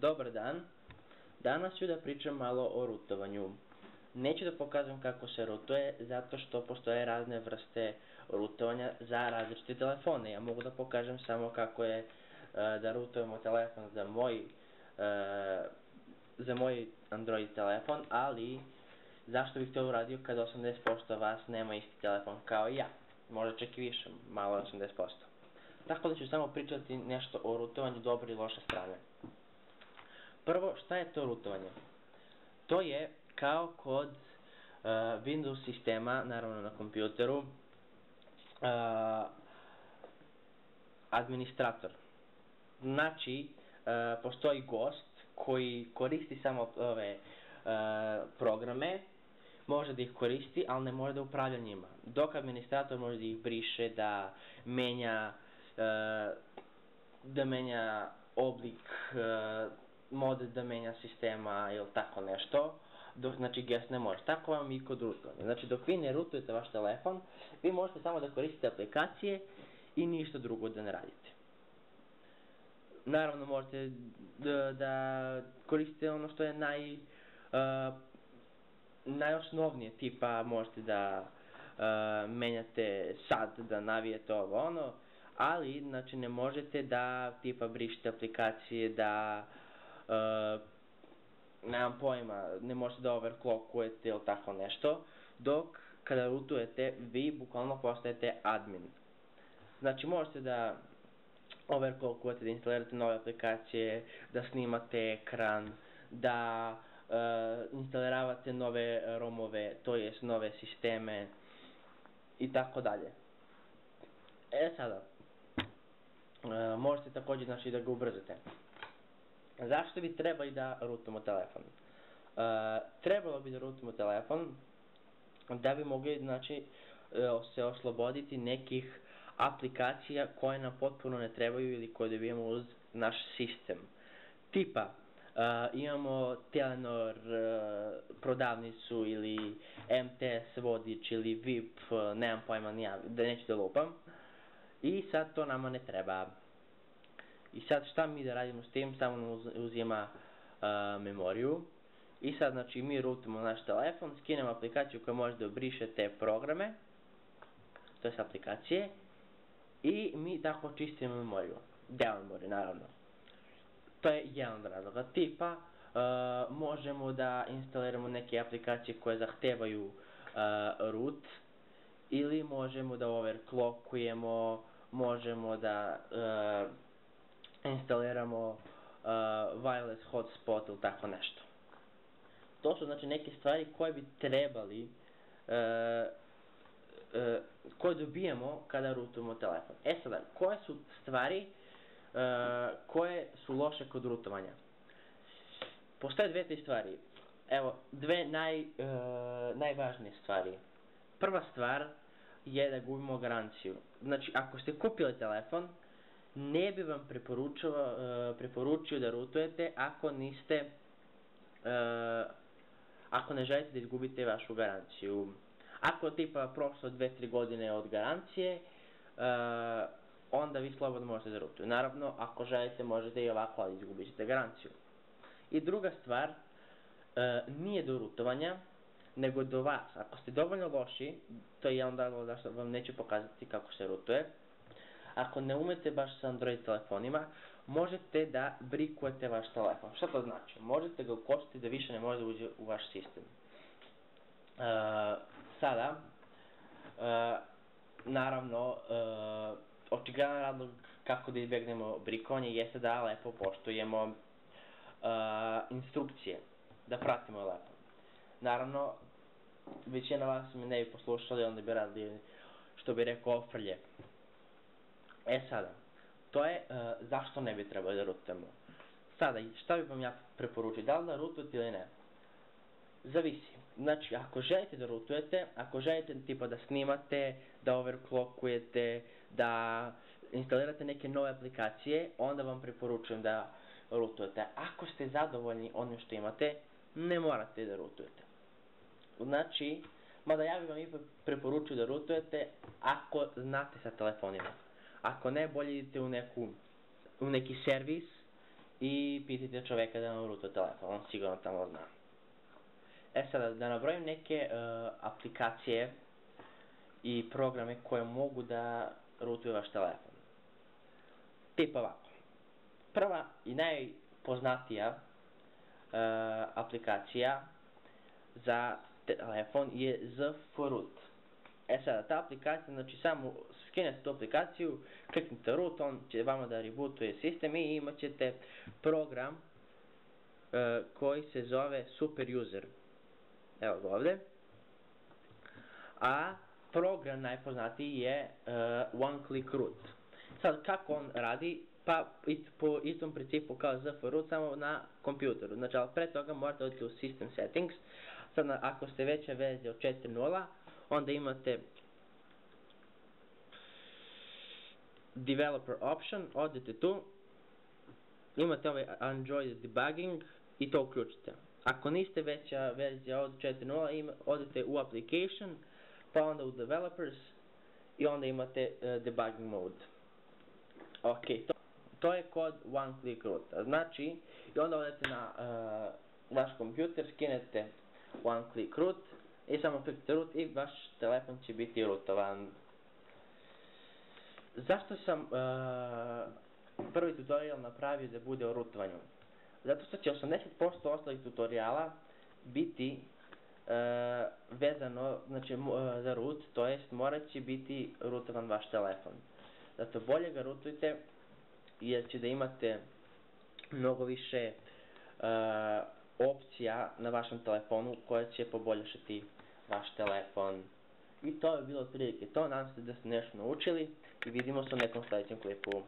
Dobar dan, danas ću da pričam malo o rutovanju. Neću da pokazujem kako se rutuje, zato što postoje razne vrste rutovanja za različite telefone. Ja mogu da pokažem samo kako je da rutujemo telefon za moj Android telefon, ali zašto bih to uradio kada 80% vas nema isti telefon kao i ja? Možda čak i više, malo 80%. Tako da ću samo pričati nešto o rutovanju dobre i loše strane. Prvo, šta je to rutovanje? To je kao kod Windows sistema, naravno na kompjuteru, administrator. Znači, postoji gost koji koristi samo ove programe, može da ih koristi, ali ne može da upravlja njima. Dok administrator može da ih briše, da menja oblik, mod da menja sistema ili tako nešto, znači guest ne može. Tako vam i kod rutovanja. Znači dok vi ne rutujete vaš telefon, vi možete samo da koristite aplikacije i ništa drugo da ne radite. Naravno možete da koristite ono što je najosnovnije, tipa možete da menjate sad, da navijete ovo ono, ali znači ne možete da tipa brišete aplikacije, da nemam pojma, ne možete da overclockujete ili tako nešto, dok kada rutujete vi bukvalno postajete admin. Znači možete da overclockujete, da instalirate nove aplikacije, da snimate ekran, da instaliravate nove romove, to jest nove sisteme i tako dalje. Sada, možete također znači da ga ubrzate. Zašto bi trebali da rutujemo telefon? Trebalo bi da rutujemo telefon da bi mogli znači se osloboditi nekih aplikacija koje nam potpuno ne trebaju ili koje dobijemo uz naš sistem. Tipa, imamo Telenor prodavnicu ili MTS vodič ili VIP, nemam pojma da neću da lupam. I sad to nama ne treba. I sad šta mi da radimo s tim? Samo nam uzima memoriju. I sad znači mi rutujemo naš telefon, skinemo aplikaciju koja može da obriše te programe, to je aplikacije, i mi tako čistimo memoriju. Deo memorije, naravno. To je jedan od razloga. Tipa, možemo da instaliramo neke aplikacije koje zahtevaju root, ili možemo da overclockujemo, možemo da instaliramo wireless hotspot ili tako nešto. To su znači neke stvari koje bi trebali, koje dobijemo kada rutujemo telefon. Sada, koje su stvari koje su loše kod rutovanja? Postoje dve te stvari. Evo, dve najvažnije stvari. Prva stvar je da gubimo garanciju. Znači, ako ste kupili telefon, ne bi vam preporučio da rutujete ako ne želite da izgubite vašu garanciju. Ako tipa prošlo 2-3 godine od garancije, onda vi slobodno možete da rutujete. Naravno, ako želite možete i ovako, ali izgubit ćete garanciju. I druga stvar, nije do rutovanja, nego do vas. Ako ste dovoljno loši, to je jedan razlog zašto vam neću pokazati kako se rutuje. Ako ne umete baš sa Android telefonima, možete da brikujete vaš telefon. Šta to znači? Možete ga ukočiti da više ne može da uđe u vaš sistem. Sada, naravno, očigledan razlog kako da izbjegnemo brikovanje jeste da lepo poštujemo instrukcije, da pratimo lepo. Naravno, većina vas me ne bi poslušali, onda bi radili, što bi rekao, ofrlje. Sada, to je zašto ne bi trebali da rutujemo. Sada, šta bi vam ja preporučio, da li da rutujete ili ne? Zavisi. Znači, ako želite da rutujete, ako želite tipa da snimate, da overclockujete, da instalirate neke nove aplikacije, onda vam preporučujem da rutujete. Ako ste zadovoljni onim što imate, ne morate da rutujete. Znači, mada ja bih vam ipak preporučio da rutujete ako znate sa telefonima. Ako ne, bolje idite u neki servis i pitajte čoveka da vam rootuje telefon, on sigurno tamo zna. Sada da nabrojim neke aplikacije i programe koje mogu da rootuju vaš telefon. Tip ovako. Prva i najpoznatija aplikacija za telefon je ZFroot. Sada ta aplikacija, znači samo skinete tu aplikaciju, kliknite root, on će vama da rebootuje sistem i imat ćete program koji se zove Super User. Evo ga ovdje. A program najpoznatiji je One Click Root. Sad kako on radi? Pa po istom principu kao ZFroot, samo na kompjuteru. Znači, ali pre toga morate oditi u System Settings. Sad, ako ste veća verzija od 4.0, onda imate Developer Option, odete tu, imate ovaj Android Debugging i to uključite. Ako niste veća verzija od 4.0, odete u Application, pa onda u Developers i onda imate Debugging Mode. Ok, to je kod One Click Root. Znači, i onda odete na vaš kompjuter, skinete One Click Root i samo kliknete root i vaš telefon će biti rootovan. Zašto sam prvi tutorial napravio da bude o rootovanju? Zato što će 80% ostalih tutoriala biti vezano, znači, za root, to jest morat će biti rootovan vaš telefon. Zato bolje ga rootujte jer će da imate mnogo više opcija na vašem telefonu koje će poboljšati vaš telefon. I to je bilo otprilike to, nadam se da ste nešto naučili i vidimo se u nekom sljedećem klipu.